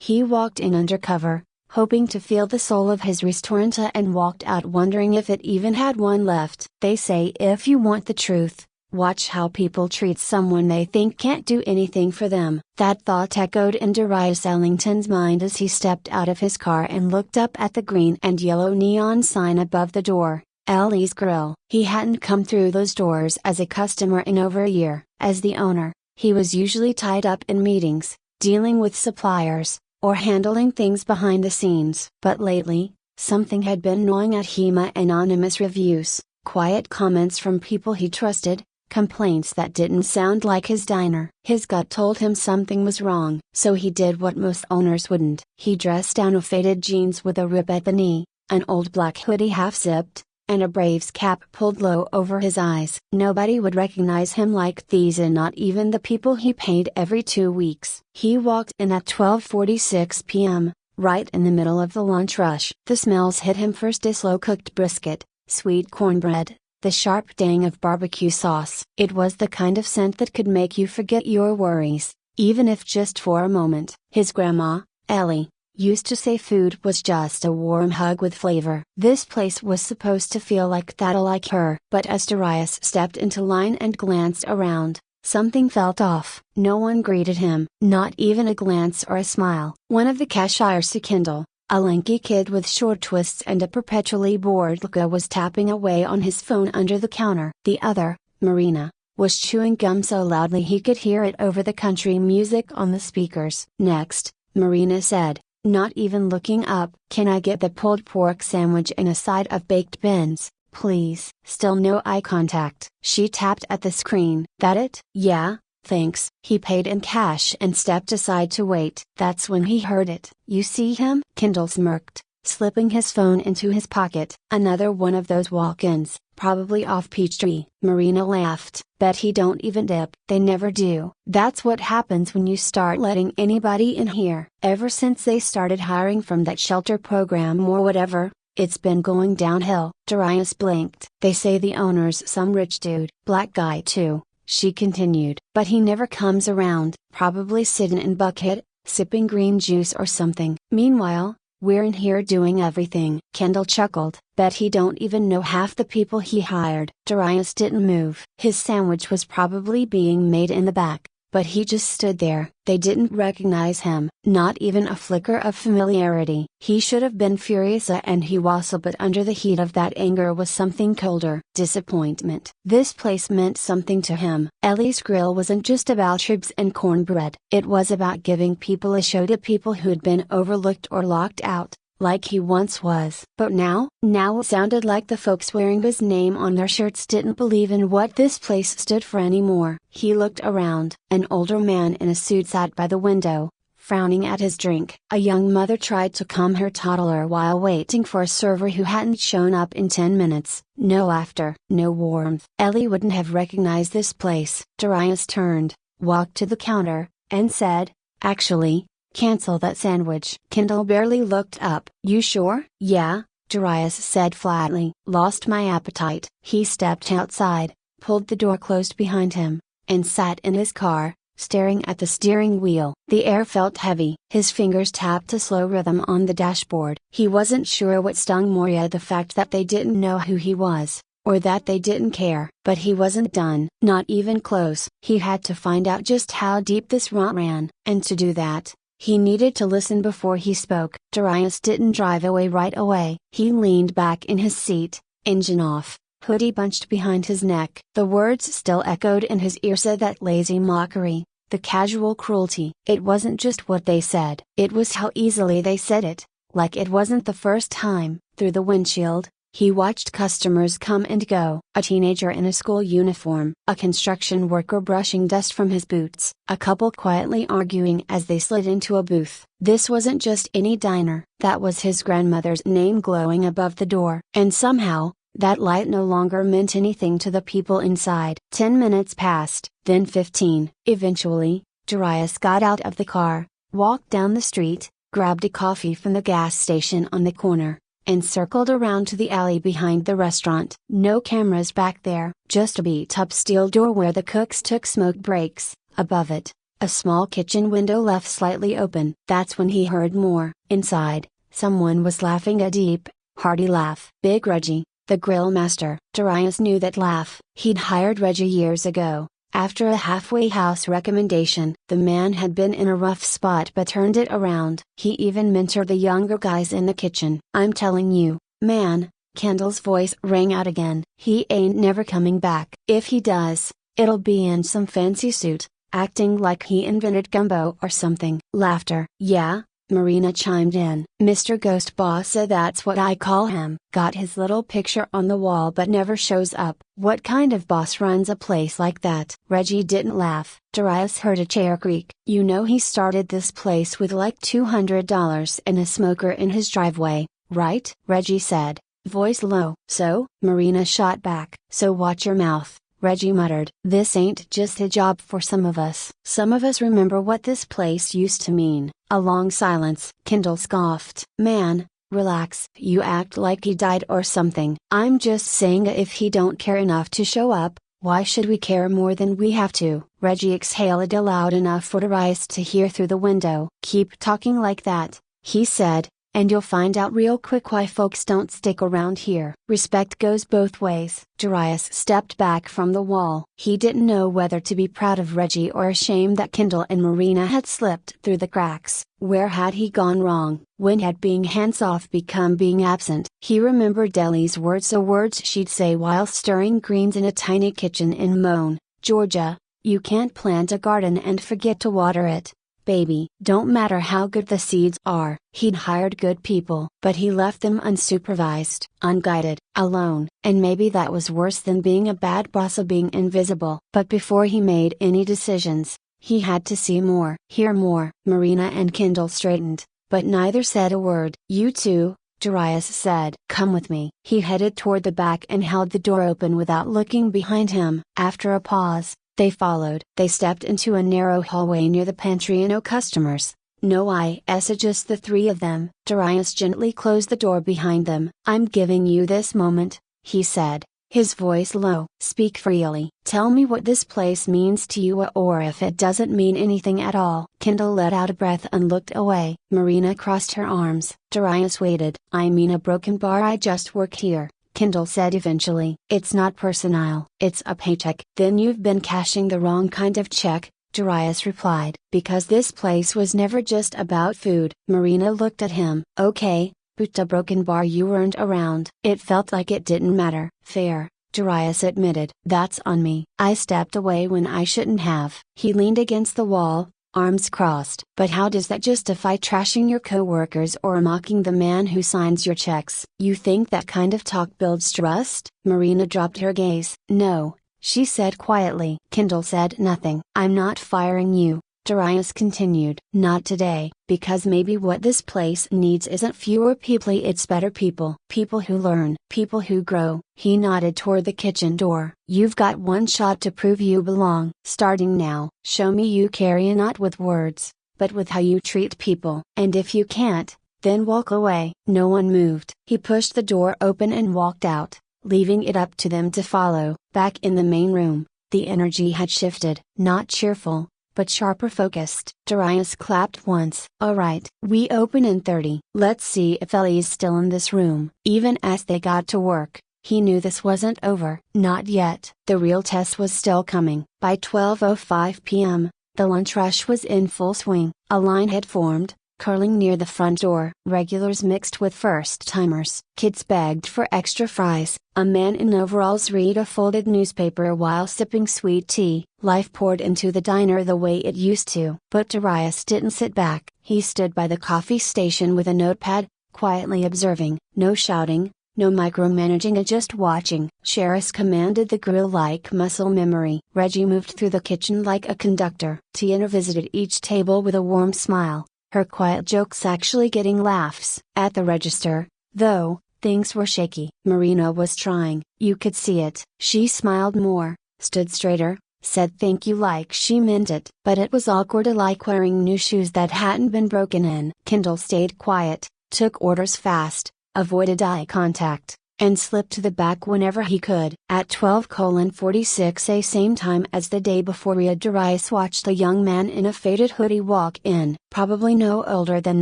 He walked in undercover, hoping to feel the soul of his restaurant and walked out wondering if it even had one left. They say if you want the truth, watch how people treat someone they think can't do anything for them. That thought echoed in Darius Ellington's mind as he stepped out of his car and looked up at the green and yellow neon sign above the door, Ellie's Grill. He hadn't come through those doors as a customer in over a year. As the owner, he was usually tied up in meetings, dealing with suppliers, or handling things behind the scenes. But lately, something had been gnawing at him: anonymous reviews, quiet comments from people he trusted, complaints that didn't sound like his diner. His gut told him something was wrong, so he did what most owners wouldn't. He dressed down of faded jeans with a rip at the knee, an old black hoodie half-zipped, and a Braves cap pulled low over his eyes. Nobody would recognize him like these, and not even the people he paid every 2 weeks. He walked in at 12:46 p.m., right in the middle of the lunch rush. The smells hit him first: a slow-cooked brisket, sweet cornbread, the sharp dang of barbecue sauce. It was the kind of scent that could make you forget your worries, even if just for a moment. His grandma, Ellie, used to say food was just a warm hug with flavor. This place was supposed to feel like that, like her. But as Darius stepped into line and glanced around, something felt off. No one greeted him, not even a glance or a smile. One of the cashiers, Kendall, a lanky kid with short twists and a perpetually bored look, was tapping away on his phone under the counter. The other, Marina, was chewing gum so loudly he could hear it over the country music on the speakers. Next, Marina said, not even looking up, "Can I get the pulled pork sandwich and a side of baked beans, please?" Still no eye contact. She tapped at the screen. "That it?" "Yeah, thanks." He paid in cash and stepped aside to wait. That's when he heard it. "You see him?" Kendall smirked, slipping his phone into his pocket. "Another one of those walk-ins, probably off Peachtree." Marina laughed. "Bet he don't even dip." "They never do. That's what happens when you start letting anybody in here. Ever since they started hiring from that shelter program or whatever, it's been going downhill." Darius blinked. "They say the owner's some rich dude." "Black guy too," she continued. "But he never comes around. Probably sitting in bucket, sipping green juice or something. Meanwhile, we're in here doing everything." Kendall chuckled. "Bet he don't even know half the people he hired." Darius didn't move. His sandwich was probably being made in the back, but he just stood there. They didn't recognize him, not even a flicker of familiarity. He should have been furious, and he was, but under the heat of that anger was something colder: disappointment. This place meant something to him. Ellie's Grill wasn't just about ribs and cornbread. It was about giving people a show, to people who'd been overlooked or locked out, like he once was. But now it sounded like the folks wearing his name on their shirts didn't believe in what this place stood for anymore. He looked around. An older man in a suit sat by the window, frowning at his drink. A young mother tried to calm her toddler while waiting for a server who hadn't shown up in 10 minutes. No laughter, no warmth. Ellie wouldn't have recognized this place. Darius turned, walked to the counter, and said, "Actually, cancel that sandwich." Kendall barely looked up. "You sure?" "Yeah," Darius said flatly. "Lost my appetite." He stepped outside, pulled the door closed behind him, and sat in his car, staring at the steering wheel. The air felt heavy. His fingers tapped a slow rhythm on the dashboard. He wasn't sure what stung more, the fact that they didn't know who he was, or that they didn't care. But he wasn't done. Not even close. He had to find out just how deep this rot ran, and to do that, he needed to listen before he spoke. Darius didn't drive away right away. He leaned back in his seat, engine off, hoodie bunched behind his neck. The words still echoed in his ear, said that lazy mockery, the casual cruelty. It wasn't just what they said, it was how easily they said it, like it wasn't the first time. Through the windshield, he watched customers come and go. A teenager in a school uniform, a construction worker brushing dust from his boots, a couple quietly arguing as they slid into a booth. This wasn't just any diner. That was his grandmother's name glowing above the door. And somehow, that light no longer meant anything to the people inside. 10 minutes passed, then 15. Eventually, Darius got out of the car, walked down the street, grabbed a coffee from the gas station on the corner, and circled around to the alley behind the restaurant. No cameras back there, just a beat-up steel door where the cooks took smoke breaks. Above it, a small kitchen window left slightly open. That's when he heard more. Inside, someone was laughing, a deep, hearty laugh. Big Reggie, the grill master. Darius knew that laugh. He'd hired Reggie years ago. After a halfway house recommendation, the man had been in a rough spot but turned it around. He even mentored the younger guys in the kitchen. I'm telling you, man, Kendall's voice rang out again. He ain't never coming back. If he does, it'll be in some fancy suit, acting like he invented gumbo or something. Laughter. Yeah, Marina chimed in. Mr. Ghost Boss said that's what I call him. Got his little picture on the wall but never shows up. What kind of boss runs a place like that? Reggie didn't laugh. Darius heard a chair creak. You know he started this place with like $200 and a smoker in his driveway, right? Reggie said, voice low. So? Marina shot back. So watch your mouth. Reggie muttered. This ain't just a job for some of us. Some of us remember what this place used to mean. A long silence. Kendall scoffed. Man, relax. You act like he died or something. I'm just saying if he don't care enough to show up, why should we care more than we have to? Reggie exhaled loud enough for Darius to hear through the window. Keep talking like that, he said, and you'll find out real quick why folks don't stick around here. Respect goes both ways. Darius stepped back from the wall. He didn't know whether to be proud of Reggie or ashamed that Kendall and Marina had slipped through the cracks. Where had he gone wrong? When had being hands-off become being absent? He remembered Deli's words, the words she'd say while stirring greens in a tiny kitchen in Moan, Georgia. You can't plant a garden and forget to water it, baby. Don't matter how good the seeds are. He'd hired good people, but he left them unsupervised, unguided, alone. And maybe that was worse than being a bad boss or being invisible. But before he made any decisions, he had to see more, hear more. Marina and Kendall straightened, but neither said a word. You two, Darius said. Come with me. He headed toward the back and held the door open without looking behind him. After a pause, they followed. They stepped into a narrow hallway near the pantry. No customers. No eyes, just the three of them. Darius gently closed the door behind them. I'm giving you this moment, he said, his voice low. Speak freely. Tell me what this place means to you, or if it doesn't mean anything at all. Kendall let out a breath and looked away. Marina crossed her arms. Darius waited. I mean a broken bar. I just work here, Kendall said eventually. It's not personal. It's a paycheck. Then you've been cashing the wrong kind of check, Darius replied. Because this place was never just about food. Marina looked at him. Okay, but a broken bar you weren't around. It felt like it didn't matter. Fair, Darius admitted. That's on me. I stepped away when I shouldn't have. He leaned against the wall, arms crossed. But how does that justify trashing your coworkers or mocking the man who signs your checks? You think that kind of talk builds trust? Marina dropped her gaze. No, she said quietly. Kendall said nothing. I'm not firing you, Darius continued. Not today, because maybe what this place needs isn't fewer people, it's better people. People who learn, people who grow. He nodded toward the kitchen door. You've got one shot to prove you belong. Starting now, show me you care, not with words, but with how you treat people. And if you can't, then walk away. No one moved. He pushed the door open and walked out, leaving it up to them to follow. Back in the main room, the energy had shifted. Not cheerful, but sharper, focused. Darius clapped once. Alright, we open in 30. Let's see if Ellie's still in this room. Even as they got to work, he knew this wasn't over. Not yet. The real test was still coming. By 12:05 p.m., the lunch rush was in full swing. A line had formed, curling near the front door. Regulars mixed with first-timers. Kids begged for extra fries. A man in overalls read a folded newspaper while sipping sweet tea. Life poured into the diner the way it used to. But Darius didn't sit back. He stood by the coffee station with a notepad, quietly observing. No shouting, no micromanaging, just watching. Sheriff commanded the grill like muscle memory. Reggie moved through the kitchen like a conductor. Tiana visited each table with a warm smile, her quiet jokes actually getting laughs. At the register, though, things were shaky. Marina was trying. You could see it. She smiled more, stood straighter, said thank you like she meant it. But it was awkward, like wearing new shoes that hadn't been broken in. Kendall stayed quiet, took orders fast, avoided eye contact. and slipped to the back whenever he could. At 12:46 same time as the day before, Darius watched a young man in a faded hoodie walk in, probably no older than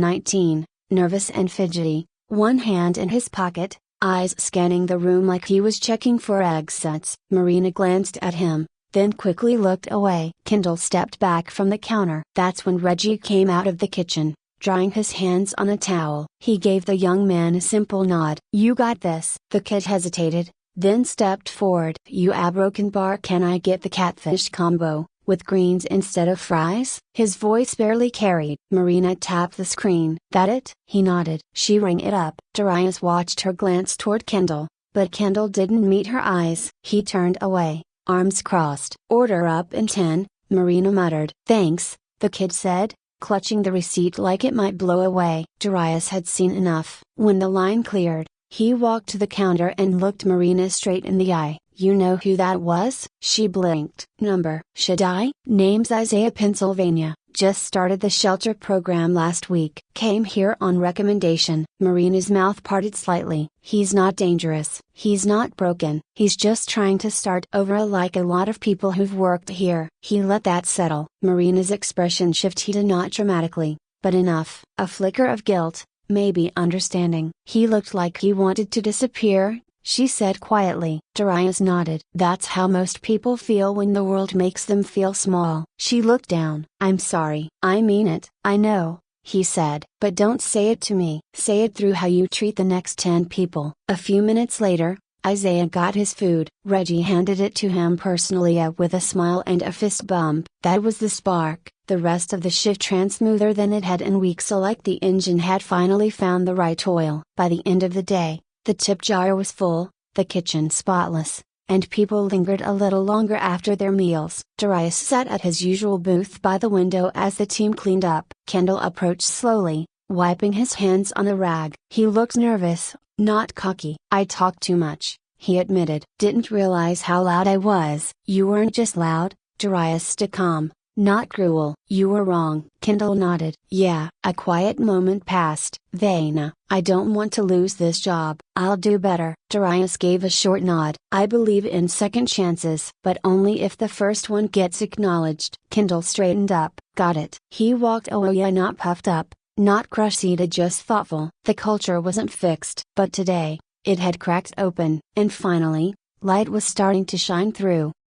19, nervous and fidgety, one hand in his pocket, eyes scanning the room like he was checking for exits. Marina glanced at him, then quickly looked away. Kendall stepped back from the counter. That's when Reggie came out of the kitchen, drying his hands on a towel. He gave the young man a simple nod. "You got this." The kid hesitated, then stepped forward. "You a broken bar, can I get the catfish combo, with greens instead of fries?" His voice barely carried. Marina tapped the screen. "That it?" He nodded. She rang it up. Darius watched her glance toward Kendall, but Kendall didn't meet her eyes. He turned away, arms crossed. "Order up in 10, Marina muttered. "Thanks," the kid said, clutching the receipt like it might blow away. Darius had seen enough. When the line cleared, he walked to the counter and looked Marina straight in the eye. "You know who that was?" She blinked. "Number?" "Should I?" "Name's Isaiah, Pennsylvania. Just started the shelter program last week. Came here on recommendation." Marina's mouth parted slightly. "He's not dangerous. He's not broken. He's just trying to start over like a lot of people who've worked here." He let that settle. Marina's expression shifted, not dramatically, but enough. A flicker of guilt, maybe understanding. "He looked like he wanted to disappear," she said quietly. Darius nodded. "That's how most people feel when the world makes them feel small." She looked down. "I'm sorry." "I mean it." "I know," he said. "But don't say it to me. Say it through how you treat the next 10 people. A few minutes later, Isaiah got his food. Reggie handed it to him personally, with a smile and a fist bump. That was the spark. The rest of the shift ran smoother than it had in weeks, like the engine had finally found the right oil. By the end of the day, the tip jar was full, the kitchen spotless, and people lingered a little longer after their meals. Darius sat at his usual booth by the window as the team cleaned up. Kendall approached slowly, wiping his hands on a rag. He looked nervous, not cocky. "I talk too much," he admitted. "Didn't realize how loud I was." "You weren't just loud," Darius stayed calm, "not cruel." "You were wrong." Kendall nodded. "Yeah." A quiet moment passed. "Vayna, I don't want to lose this job." "I'll do better." Darius gave a short nod. "I believe in second chances, but only if the first one gets acknowledged." Kendall straightened up. "Got it." He walked away, not puffed up, not crushed, just thoughtful. The culture wasn't fixed, but today, it had cracked open. And finally, light was starting to shine through.